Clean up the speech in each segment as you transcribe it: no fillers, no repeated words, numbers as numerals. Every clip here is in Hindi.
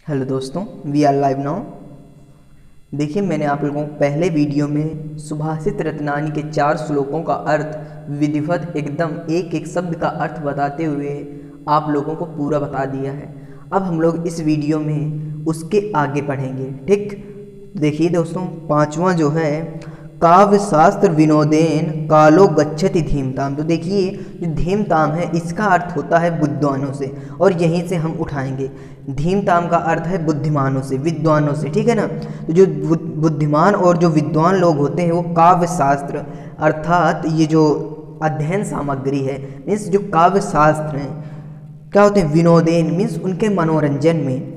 हेलो दोस्तों, वी आर लाइव नाउ। देखिए, मैंने आप लोगों को पहले वीडियो में सुभाषित रत्नानी के 4 श्लोकों का अर्थ विधिवत एकदम एक एक शब्द का अर्थ बताते हुए आप लोगों को पूरा बता दिया है। अब हम लोग इस वीडियो में उसके आगे पढ़ेंगे। ठीक, देखिए दोस्तों, 5वां जो है काव्य शास्त्र विनोदेन कालो गच्छति धीमताम। तो देखिए, जो धीमताम है इसका अर्थ होता है विद्वानों से, और यहीं से हम उठाएंगे। धीमताम का अर्थ है बुद्धिमानों से, विद्वानों से, ठीक है ना। तो जो बुद्धिमान और जो विद्वान लोग होते हैं वो काव्य शास्त्र अर्थात ये जो अध्ययन सामग्री है, मीन्स जो काव्य शास्त्र हैं क्या होते हैं, विनोदेन मीन्स उनके मनोरंजन में,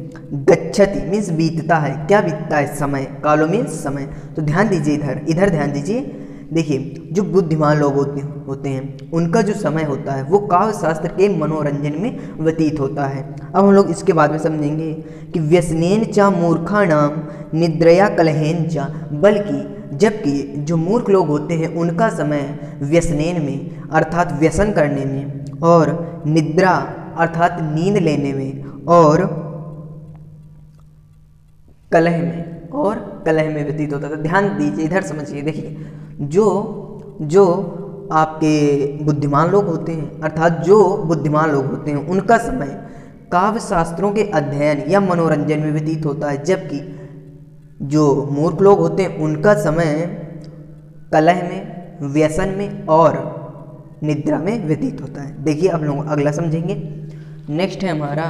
गच्छति मीन्स बीतता है, क्या बीतता है, समय, कालो मीन्स समय। तो ध्यान दीजिए, इधर ध्यान दीजिए। देखिए, जो बुद्धिमान लोग होते हैं उनका जो समय होता है वो काव्य शास्त्र के मनोरंजन में व्यतीत होता है। अब हम लोग इसके बाद में समझेंगे कि व्यसनेन चा मूर्खाणाम निद्रया कलहेन चा, बल्कि जबकि जो मूर्ख लोग होते हैं उनका समय व्यसनेन में अर्थात व्यसन करने में, और निद्रा अर्थात नींद लेने में, और कलह में व्यतीत होता था। ध्यान दीजिए, इधर समझिए। देखिए, जो आपके बुद्धिमान लोग होते हैं अर्थात जो बुद्धिमान लोग होते हैं उनका समय काव्य शास्त्रों के अध्ययन या मनोरंजन में व्यतीत होता है, जबकि जो मूर्ख लोग होते हैं उनका समय कलह में, व्यसन में और निद्रा में व्यतीत होता है। देखिए, अब लोग अगला समझेंगे। नेक्स्ट है हमारा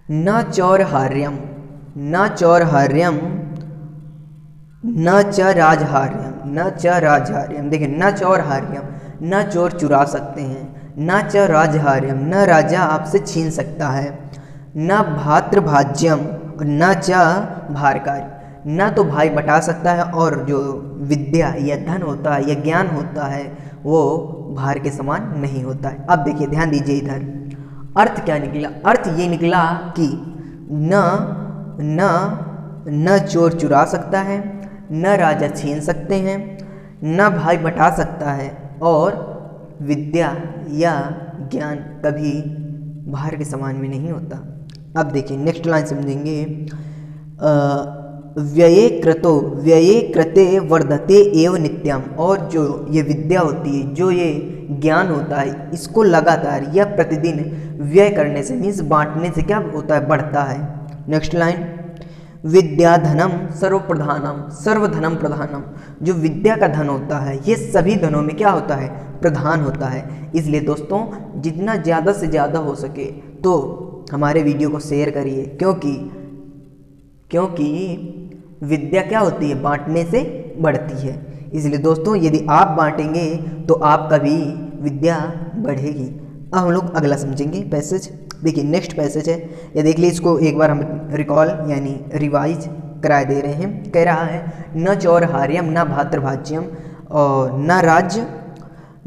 न चौरहार्यम, न चौरहार्यम, न च राजहार्यम, न च राजहार्यम। देखिए, न चौरहार्यम, न चोर चुरा सकते हैं, न च राजहार्यम, न राजा आपसे छीन सकता है, न भातृभाज्यम, न च भारकारी, न तो भाई बटा सकता है, और जो विद्या या धन होता है या ज्ञान होता है वो भार के समान नहीं होता है। अब देखिए, ध्यान दीजिए, इधर अर्थ क्या निकला। अर्थ ये निकला कि न चोर चुरा सकता है, न राजा छीन सकते हैं, न भाई बटा सकता है, और विद्या या ज्ञान कभी भार के समान में नहीं होता। अब देखिए, नेक्स्ट लाइन समझेंगे। व्यये कृते वर्धते एव नित्यम, और जो ये विद्या होती है, जो ये ज्ञान होता है, इसको लगातार या प्रतिदिन व्यय करने से मीन्स बांटने से क्या होता है, बढ़ता है। नेक्स्ट लाइन, विद्याधनम सर्वप्रधानम, सर्वधनम प्रधानम। जो विद्या का धन होता है ये सभी धनों में क्या होता है, प्रधान होता है। इसलिए दोस्तों, जितना ज़्यादा से ज़्यादा हो सके तो हमारे वीडियो को शेयर करिए, क्योंकि विद्या क्या होती है, बांटने से बढ़ती है। इसलिए दोस्तों, यदि आप बांटेंगे तो आपका भी विद्या बढ़ेगी। अब हम लोग अगला समझेंगे पैसेज। देखिए, नेक्स्ट पैसेज है, या देख लीजिए, इसको एक बार हम रिकॉल यानी रिवाइज कराए दे रहे हैं। कह रहा है न चौरहार्यम, न भातृभाज्यम, और न राज्य,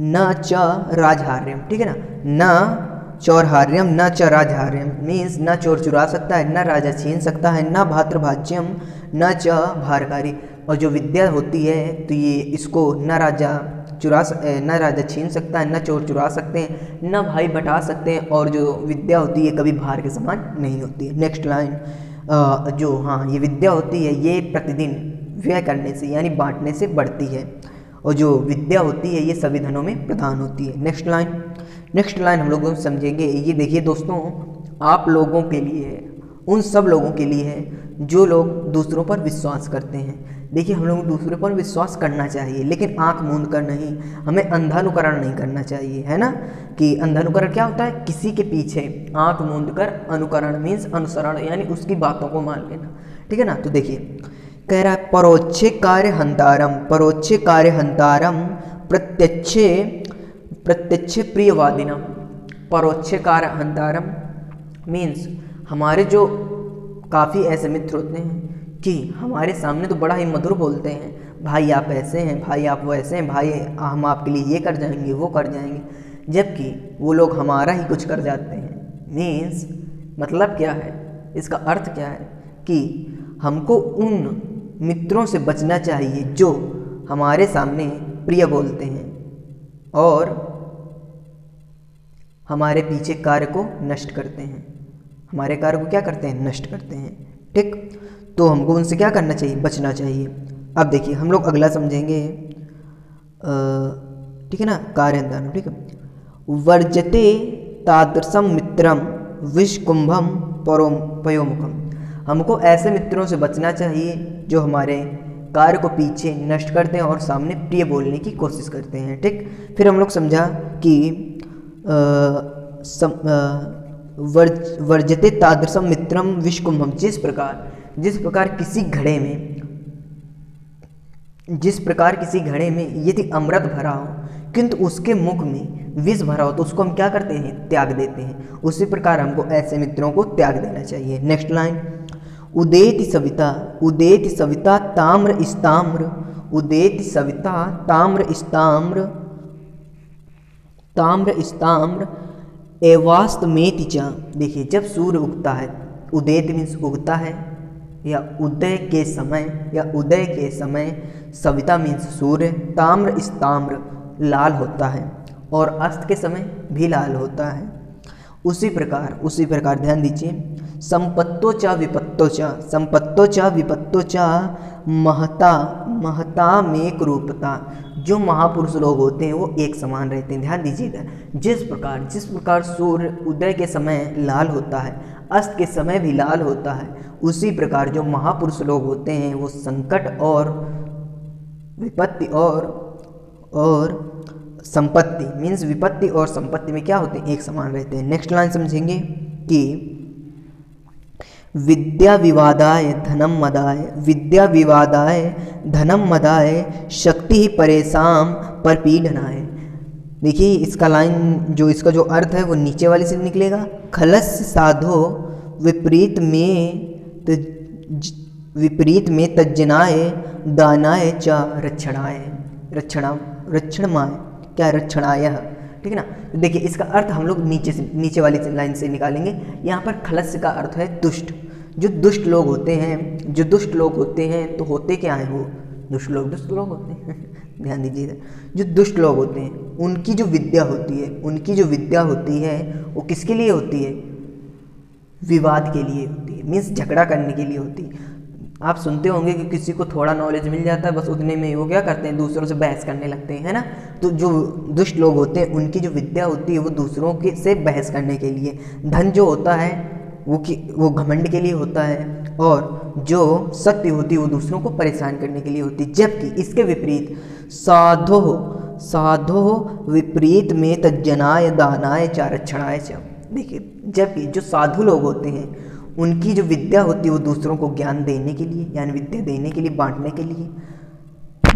न च राजहार्यम, ठीक है ना। न चौरहार्यम, न च राजहार्यम मीन्स न चोर चुरा सकता है, न राजा छीन सकता है, न भातृभाज्यम, न च भारकारी। और जो विद्या होती है तो ये इसको न राजा छीन सकता है, न चोर चुरा सकते हैं, न भाई बटा सकते हैं, और जो विद्या होती है कभी भार के समान नहीं होती है। नेक्स्ट लाइन, ये विद्या होती है ये प्रतिदिन व्यय करने से यानी बांटने से बढ़ती है, और जो विद्या होती है ये सभी धनों में प्रधान होती है। नेक्स्ट लाइन हम लोग समझेंगे। ये देखिए दोस्तों, आप लोगों के लिए है, उन सब लोगों के लिए है जो लोग दूसरों पर विश्वास करते हैं। देखिए, हम लोग दूसरों पर विश्वास करना चाहिए, लेकिन आंख मूंद कर नहीं, हमें अंधानुकरण नहीं करना चाहिए, है ना। कि अंधानुकरण क्या होता है, किसी के पीछे आंख मूंद कर अनुकरण मीन्स अनुसरण, यानी उसकी बातों को मान लेना, ठीक है ना। तो देखिए, कह रहा है परोक्षे कार्य हंतारम प्रत्यक्षे प्रियवादिनम। परोक्षे कार्य हंतारम मीन्स हमारे जो काफ़ी ऐसे मित्र होते हैं कि हमारे सामने तो बड़ा ही मधुर बोलते हैं, भाई आप ऐसे हैं, भाई आप वैसे हैं, भाई हम आपके लिए ये कर जाएंगे, वो कर जाएंगे, जबकि वो लोग हमारा ही कुछ कर जाते हैं। मीन्स मतलब क्या है, इसका अर्थ क्या है कि हमको उन मित्रों से बचना चाहिए जो हमारे सामने प्रिय बोलते हैं और हमारे पीछे कार्य को नष्ट करते हैं, हमारे कार्य को क्या करते हैं, नष्ट करते हैं। ठीक, तो हमको उनसे क्या करना चाहिए, बचना चाहिए। अब देखिए हम लोग अगला समझेंगे, ठीक है ना, कार्यंतन। ठीक है, वर्जते तादृशम मित्रम विषकुंभम पयोमुखम। हमको ऐसे मित्रों से बचना चाहिए जो हमारे कार्य को पीछे नष्ट करते हैं और सामने प्रिय बोलने की कोशिश करते हैं। ठीक, फिर हम लोग समझा कि वर्जते तादृशम मित्रम विषकुंभम, जिस प्रकार किसी घड़े में यदि अमृत भरा हो किंतु उसके मुख में विष भरा हो तो उसको हम क्या करते हैं, त्याग देते हैं। उसी प्रकार हमको ऐसे मित्रों को त्याग देना चाहिए। नेक्स्ट लाइन, उदेति सविता ताम्र इस्ताम्र, उदेति सविता ताम्र इस्ताम्र एवास्तमेति च। देखिए जब सूर्य उगता है, उदेत मीन्स उगता है या उदय के समय, सविता मीन्स सूर्य, ताम्र इस्ताम्र लाल होता है और अस्त के समय भी लाल होता है। उसी प्रकार ध्यान दीजिए, संपत्तो च विपत्तो च महता मेक रूपता। जो महापुरुष लोग होते हैं वो एक समान रहते हैं। ध्यान दीजिएगा, जिस प्रकार सूर्य उदय के समय लाल होता है, अस्त के समय भी लाल होता है, उसी प्रकार जो महापुरुष लोग होते हैं वो संकट और विपत्ति और संपत्ति मीन्स विपत्ति और संपत्ति में क्या होते हैं, एक समान रहते हैं। नेक्स्ट लाइन समझेंगे कि विद्या विवादाय धनम मदाय शक्ति ही परेशान परपीडनाय। देखिए इसका जो अर्थ है वो नीचे वाले से निकलेगा, खलस्य साधो विपरीत में तज्जनाय दानाय च रक्षणाय क्या रक्षणाय। ठीक है ना, तो देखिए इसका अर्थ हम लोग नीचे वाली लाइन से निकालेंगे। यहाँ पर खलस्य का अर्थ है दुष्ट। जो दुष्ट लोग होते हैं तो होते क्या हैं, वो दुष्ट लोग होते हैं। ध्यान दीजिएगा, जो दुष्ट लोग होते हैं उनकी जो विद्या होती है वो किसके लिए होती है, विवाद के लिए होती है, मीन्स झगड़ा करने के लिए होती है। आप सुनते होंगे कि किसी को थोड़ा नॉलेज मिल जाता है, बस उतने में वो क्या करते हैं, दूसरों से बहस करने लगते हैं, है ना। तो जो दुष्ट लोग होते हैं उनकी जो विद्या होती है वो दूसरों के से बहस करने के लिए, धन जो होता है वो घमंड के लिए होता है, और जो सत्य होती है वो दूसरों को परेशान करने के लिए होती है। जबकि इसके विपरीत साधो विपरीत में तज्जनाय दानाय च रक्षणाय च। देखिए जबकि जो साधु लोग होते हैं उनकी जो विद्या होती है वो दूसरों को ज्ञान देने के लिए, यानी विद्या देने के लिए, बांटने के लिए,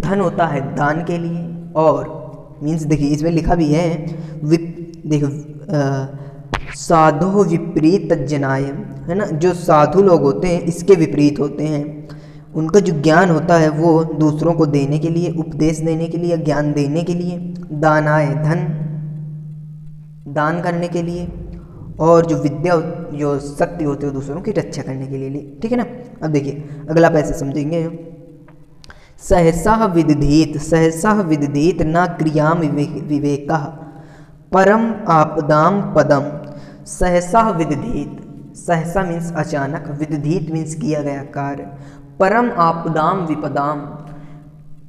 धन होता है दान के लिए, और मीन्स देखिए इसमें लिखा भी है साधो विपरीत तज्जनाय, है ना। जो साधु लोग होते हैं इसके विपरीत होते हैं, उनका जो ज्ञान होता है वो दूसरों को देने के लिए, उपदेश देने के लिए, ज्ञान देने के लिए, दानाय धन दान करने के लिए, और जो विद्या जो शक्ति होती है दूसरों की रक्षा करने के लिए। ठीक है ना। अब देखिए अगला पैसे समझेंगे, सहसा विदधीत न क्रिया विवेकः परम आपदाम पदम। सहसा मीन्स अचानक, विदधीत मीन्स किया गया कार्य, परम आपदाम विपदाम,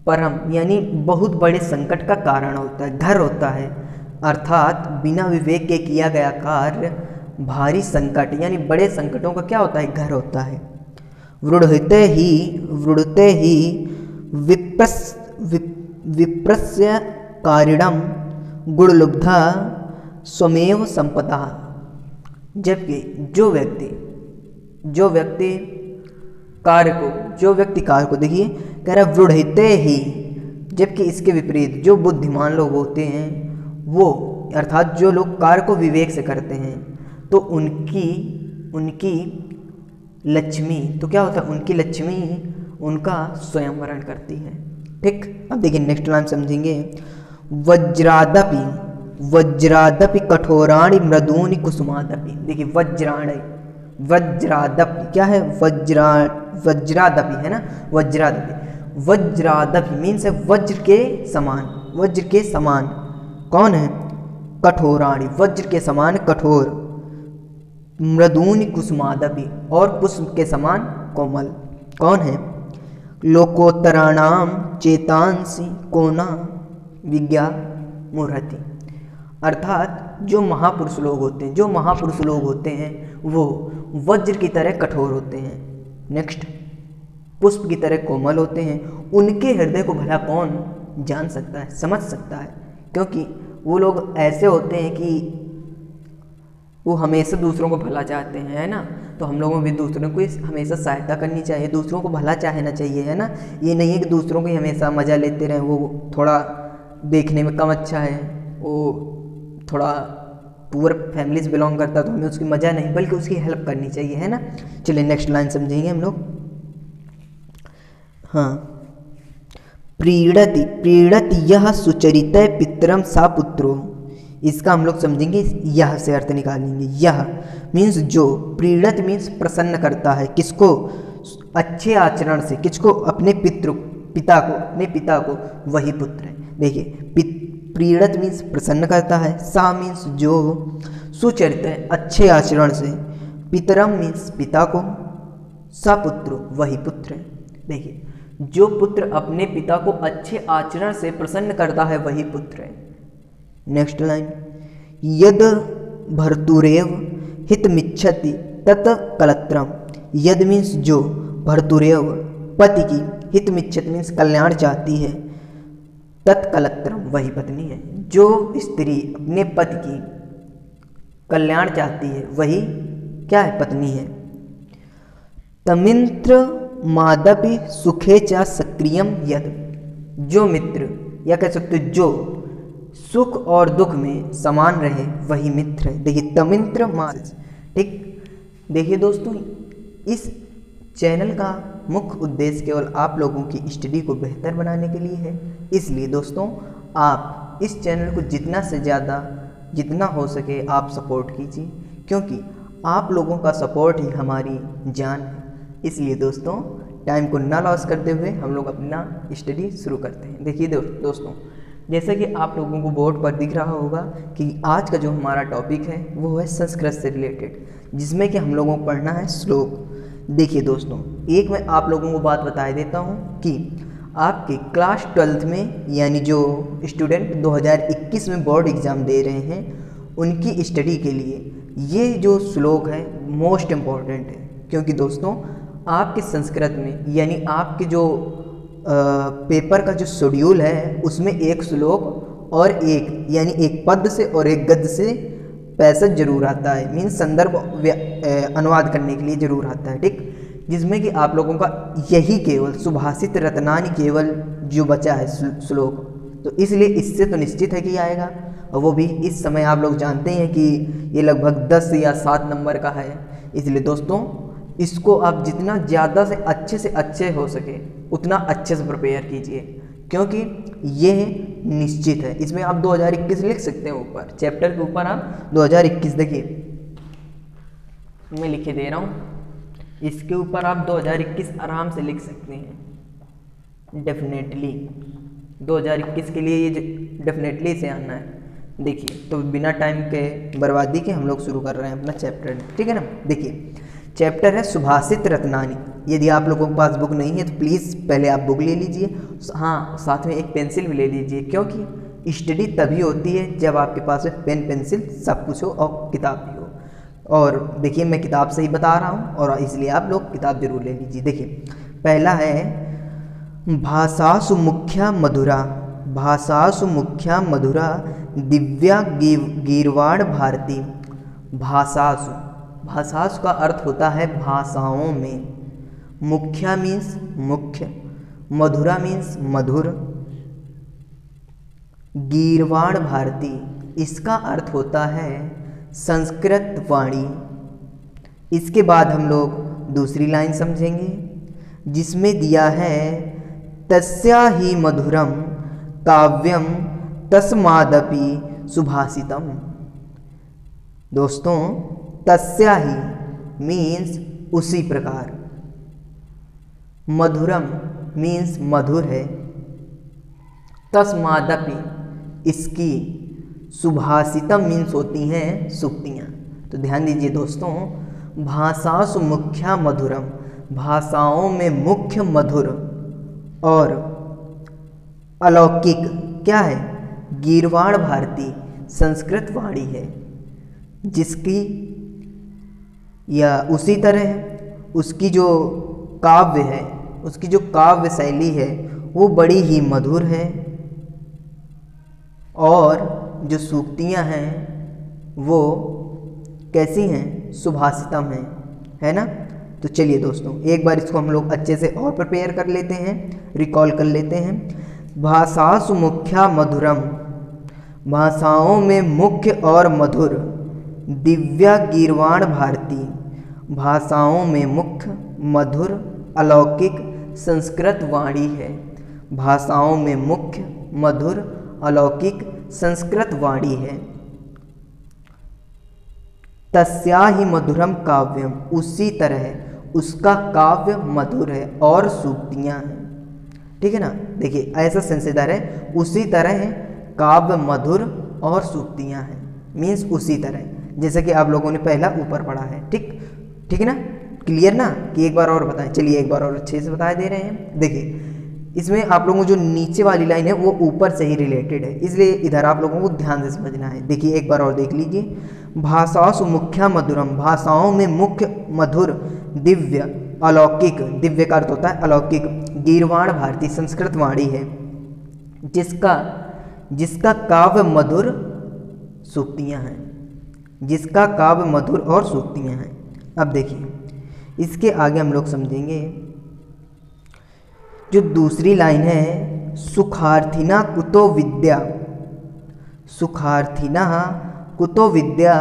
परम यानी बहुत बड़े संकट का कारण होता है, घर होता है, अर्थात बिना विवेक के किया गया कार्य भारी संकट यानी बड़े संकटों का क्या होता है, घर होता है। वृढ़ते ही विप्रस्य कारिणम गुणलुब्धा स्वमेव संपदा। जबकि जो व्यक्ति कार्य को देखिए कह रहा वृढ़ते ही, जबकि इसके विपरीत जो बुद्धिमान लोग होते हैं वो अर्थात जो लोग कार्य को विवेक से करते हैं तो उनकी लक्ष्मी, तो क्या होता है, उनकी लक्ष्मी उनका स्वयंवरण करती है। ठीक, अब देखिए नेक्स्ट लाइन समझेंगे, वज्रादपि कठोराणि मृदूनि कुसुमादपि। देखिए वज्रादपि क्या है, वज्रादपि है ना, वज्रादपि मीन्स है वज्र के समान। कौन है, कठोराणि, वज्र के समान कठोर, मृदूनि कुसुमादपि, और पुष्प के समान कोमल। कौन है? लोकोत्तराणाम चेतांसि कोना विज्ञा मुहूर्ति। अर्थात जो महापुरुष लोग होते हैं वो वज्र की तरह कठोर होते हैं, नेक्स्ट पुष्प की तरह कोमल होते हैं। उनके हृदय को भला कौन जान सकता है, समझ सकता है, क्योंकि वो लोग ऐसे होते हैं कि वो हमेशा दूसरों को भला चाहते हैं, है ना। तो हम लोगों को भी दूसरों को हमेशा सहायता करनी चाहिए, दूसरों को भला चाहना चाहिए, है ना। ये नहीं है कि दूसरों को ही हमेशा मज़ा लेते रहें, वो थोड़ा देखने में कम अच्छा है, वो थोड़ा पुअर फैमिली से बिलोंग करता है तो हमें उसकी मज़ा नहीं बल्कि उसकी हेल्प करनी चाहिए, है ना। चलिए नेक्स्ट लाइन समझेंगे हम लोग। हाँ, प्रीड़ति यह सुचरित पितरम सा पुत्रो। इसका हम लोग समझेंगे, यह से अर्थ निकालेंगे। यह मीन्स जो, प्रीड़त मीन्स प्रसन्न करता है, किसको? अच्छे आचरण से, किसको? अपने पिता को, वही पुत्र है। देखिए, प्रीड़त मीन्स प्रसन्न करता है, सा मीन्स जो, सुचरित है अच्छे आचरण से, पितरम मीन्स पिता को, सा पुत्र वही पुत्र है। देखिए, जो पुत्र अपने पिता को अच्छे आचरण से प्रसन्न करता है वही पुत्र है। नेक्स्ट लाइन, यद भर्तुरेव हितमिच्छति तत् कलत्रम। यद मीन्स जो, भर्तुरेव पति की, हितमिच्छति मीन्स कल्याण चाहती है, तत्कलत्रम वही पत्नी है। जो स्त्री अपने पति की कल्याण चाहती है वही क्या है? पत्नी है। तमिंत्र मादपि सुखे च सक्रियम यद। जो मित्र, या कह सकते जो सुख और दुख में समान रहे वही मित्र है। देखिए, तमिंत्र माद, ठीक। देखिए दोस्तों, इस चैनल का मुख्य उद्देश्य केवल आप लोगों की स्टडी को बेहतर बनाने के लिए है। इसलिए दोस्तों, आप इस चैनल को जितना से ज़्यादा जितना हो सके आप सपोर्ट कीजिए, क्योंकि आप लोगों का सपोर्ट ही हमारी जान है। इसलिए दोस्तों, टाइम को ना लॉस करते हुए हम लोग अपना स्टडी शुरू करते हैं। देखिए दोस्तों, जैसा कि आप लोगों को बोर्ड पर दिख रहा होगा कि आज का जो हमारा टॉपिक है वो है संस्कृत से रिलेटेड, जिसमें कि हम लोगों को पढ़ना है श्लोक। देखिए दोस्तों, एक मैं आप लोगों को बात बता देता हूँ कि आपके क्लास 12th में, यानी जो स्टूडेंट 2021 में बोर्ड एग्ज़ाम दे रहे हैं, उनकी स्टडी के लिए ये जो श्लोक है मोस्ट इम्पॉर्टेंट है। क्योंकि दोस्तों, आपके संस्कृत में, यानी आपके जो पेपर का जो शेड्यूल है उसमें एक श्लोक और एक, यानी एक पद से और एक गद्य से पैसेज जरूर आता है, मीन्स संदर्भ अनुवाद करने के लिए जरूर आता है, ठीक। जिसमें कि आप लोगों का यही केवल सुभाषित रत्नानि केवल जो बचा है श्लोक, तो इसलिए इससे तो निश्चित है कि आएगा। और वो भी इस समय आप लोग जानते हैं कि ये लगभग 10 या 7 नंबर का है। इसलिए दोस्तों, इसको आप जितना ज़्यादा से अच्छे हो सके उतना अच्छे से प्रिपेयर कीजिए, क्योंकि ये निश्चित है। इसमें आप 2021 लिख सकते हैं, ऊपर चैप्टर के ऊपर आप 2021, देखिए मैं लिखे दे रहा हूँ, इसके ऊपर आप 2021 आराम से लिख सकते हैं। डेफिनेटली 2021 के लिए ये डेफिनेटली इसे आना है। देखिए, तो बिना टाइम के बर्बादी के हम लोग शुरू कर रहे हैं अपना चैप्टर, ठीक है ना। देखिए, चैप्टर है सुभाषित रत्नानि। यदि आप लोगों के पास बुक नहीं है तो प्लीज़ पहले आप बुक ले लीजिए, हाँ साथ में एक पेंसिल भी ले लीजिए, क्योंकि स्टडी तभी होती है जब आपके पास में पेन पेंसिल सब कुछ हो और किताब भी हो। और देखिए, मैं किताब से ही बता रहा हूँ और इसलिए आप लोग किताब जरूर ले लीजिए। देखिए, पहला है भाषासु मुख्या मधुरा, भाषासु मुख्या मधुरा दिव्या गीर्वाण भारती। भाषासु, भाषासु का अर्थ होता है भाषाओं में, मुख्या मीन्स मुख्य, मधुरा मीन्स मधुर, गीर्वाण भारती इसका अर्थ होता है संस्कृत वाणी। इसके बाद हम लोग दूसरी लाइन समझेंगे, जिसमें दिया है तस्या ही मधुरम काव्यम तस्मादपि सुभाषितम। दोस्तों, तस्या ही मीन्स उसी प्रकार, मधुरम मीन्स मधुर है, तस्मादपि इसकी, सुभाषितम मीन्स होती हैं सूक्तियाँ। तो ध्यान दीजिए दोस्तों, भाषासु मुख्या मधुरम, भाषाओं में मुख्य मधुर और अलौकिक क्या है? गीर्वाण भारती संस्कृत वाणी है, जिसकी या उसी तरह उसकी जो काव्य है, उसकी जो काव्य शैली है वो बड़ी ही मधुर है, और जो सूक्तियाँ हैं वो कैसी हैं? सुभाषितम हैं, है ना। तो चलिए दोस्तों, एक बार इसको हम लोग अच्छे से और प्रिपेयर कर लेते हैं, रिकॉल कर लेते हैं। भाषासु मुख्या मधुरम, भाषाओं में मुख्य और मधुर, दिव्या गीर्वाण भारती, भाषाओं में मुख्य मधुर अलौकिक संस्कृत वाणी है, भाषाओं में मुख्य मधुर अलौकिक संस्कृत वाणी है। तस्या ही मधुरम काव्यम, उसी तरह उसका काव्य मधुर है और सूक्तियाँ हैं। ठीक है ना। देखिए ऐसा सेंसेदार है, उसी तरह काव्य मधुर और सूक्तियाँ हैं, मीन्स उसी तरह, जैसे कि आप लोगों ने पहला ऊपर पढ़ा है। ठीक है ना, क्लियर ना, कि एक बार और बताएं। चलिए एक बार और अच्छे से बता दे रहे हैं। देखिए इसमें आप लोगों को जो नीचे वाली लाइन है वो ऊपर से ही रिलेटेड है, इसलिए इधर आप लोगों को ध्यान से समझना है। देखिए एक बार और देख लीजिए। भाषासु मुख्या मधुरम, भाषाओं में मुख्य मधुर, दिव्य अलौकिक, दिव्य का अर्थ होता है अलौकिक, गीर्वाण भारती संस्कृत वाणी है, जिसका काव्य मधुर सूक्तियाँ हैं, जिसका काव्य मधुर और सूक्तियाँ हैं। अब देखिए इसके आगे हम लोग समझेंगे जो दूसरी लाइन है, सुखार्थिना कुतो विद्या, सुखार्थिना कुतो विद्या,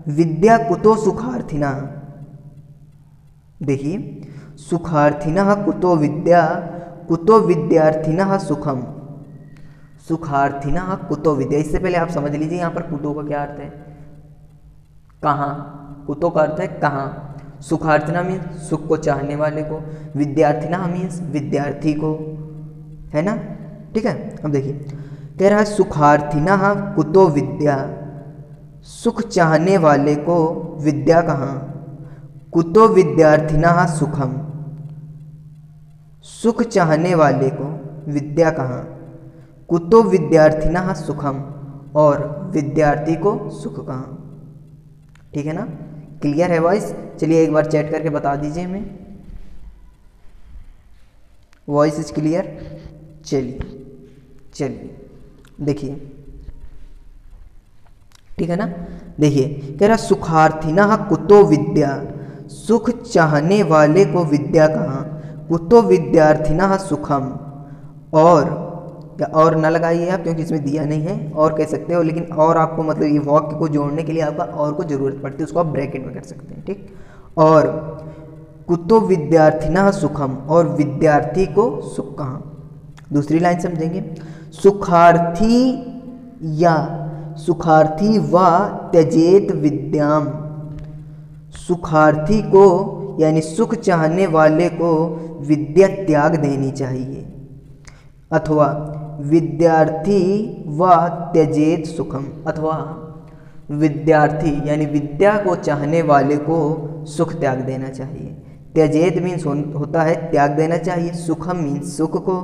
विद्या कुतो सुखार्थिना। देखिए सुखार्थिना कुतो विद्या, कुतो विद्यार्थिना सुखम, सुखार्थिना कुतो विद्या। इससे पहले आप समझ लीजिए यहाँ पर कुतो का क्या अर्थ है? कहाँ। कुतो का अर्थ है कहाँ। सुखार्थिना मीन्स सुख को चाहने वाले को, विद्यार्थिना मीन्स विद्यार्थी को, है ना। ठीक है। अब देखिए कह रहा है सुखार्थिना कुतो विद्या, सुख चाहने वाले को विद्या कहाँ, कुतो विद्यार्थिना सुखम, सुख चाहने वाले को विद्या कहाँ, कुतो विद्यार्थिना सुखम, और विद्यार्थी को सुख कहाँ। ठीक है ना, क्लियर है वॉइस? चलिए एक बार चैट करके बता दीजिए हमें, वॉइस इज क्लियर? चलिए देखिए, ठीक है ना। देखिए कह रहा सुखार्थिना कुतो विद्या, सुख चाहने वाले को विद्या कहाँ, कुतो विद्यार्थिना सुखम, और न लगाइए आप क्योंकि इसमें दिया नहीं है, और कह सकते हो, लेकिन और आपको मतलब ये वाक्य को जोड़ने के लिए आपका और को जरूरत पड़ती है, उसको आप ब्रैकेट में कर सकते हैं। ठीक। और कुतो विद्यार्थिना सुखम, और विद्यार्थी को सुख कहाँ। दूसरी लाइन समझेंगे, सुखार्थी या सुखार्थी व त्यजेत विद्याम, सुखार्थी को यानी सुख चाहने वाले को विद्या त्याग देनी चाहिए, अथवा विद्यार्थी व त्यजेत सुखम, अथवा विद्यार्थी यानी विद्या को चाहने वाले को सुख त्याग देना चाहिए। त्यजेत मीन्स होता है त्याग देना चाहिए, सुखम मीन्स सुख को,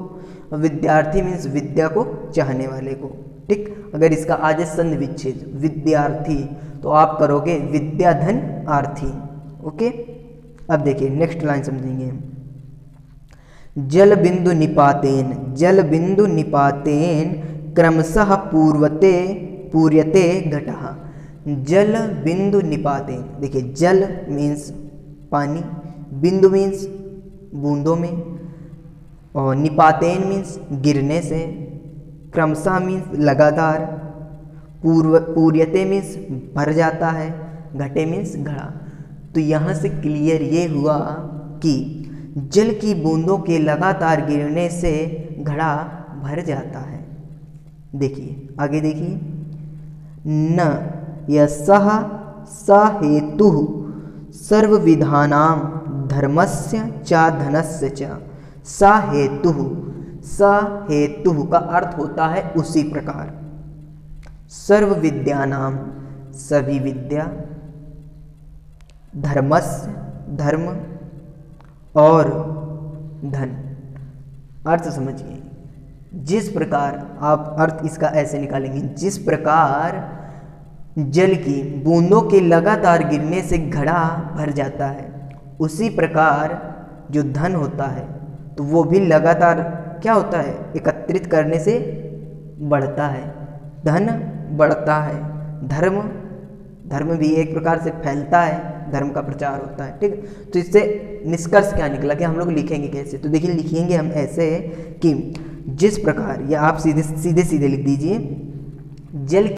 विद्यार्थी मीन्स विद्या को चाहने वाले को। ठीक। अगर इसका आ जाए संधि विच्छेद विद्यार्थी, तो आप करोगे विद्याधन आर्थी। ओके। अब देखिए नेक्स्ट लाइन समझेंगे हम। जल बिंदु निपातेन, जल बिंदु निपातेन क्रमशः पूर्यते घटः, जल बिंदु निपातेन। देखिए जल मीन्स पानी, बिंदु मीन्स बूंदों में, और निपातेन मीन्स गिरने से, क्रमशः मीन्स लगातार, पूर्यते मीन्स भर जाता है, घटे मीन्स घड़ा। तो यहाँ से क्लियर ये हुआ कि जल की बूंदों के लगातार गिरने से घड़ा भर जाता है। देखिए आगे देखिए, न यस्सः स हेतुः सर्वविधानां धर्मस्य च धनस्य च, स हेतुः, स हेतुः का अर्थ होता है उसी प्रकार, सर्व विद्यानाम सभी विद्या, धर्मस्य धर्म और धन। अर्थ समझिए, जिस प्रकार आप अर्थ इसका ऐसे निकालेंगे, जिस प्रकार जल की बूंदों के लगातार गिरने से घड़ा भर जाता है, उसी प्रकार जो धन होता है तो वो भी लगातार क्या होता है, एकत्रित करने से बढ़ता है, धन बढ़ता है, धर्म भी एक प्रकार से फैलता है, धर्म का प्रचार होता है। ठीक है, तो इससे निष्कर्ष क्या निकला कि हम लोग लिखेंगे कैसे, तो देखिए लिखेंगे हम ऐसे कि जिस प्रकार, या आप सीधे सीधे लिख दीजिए, जल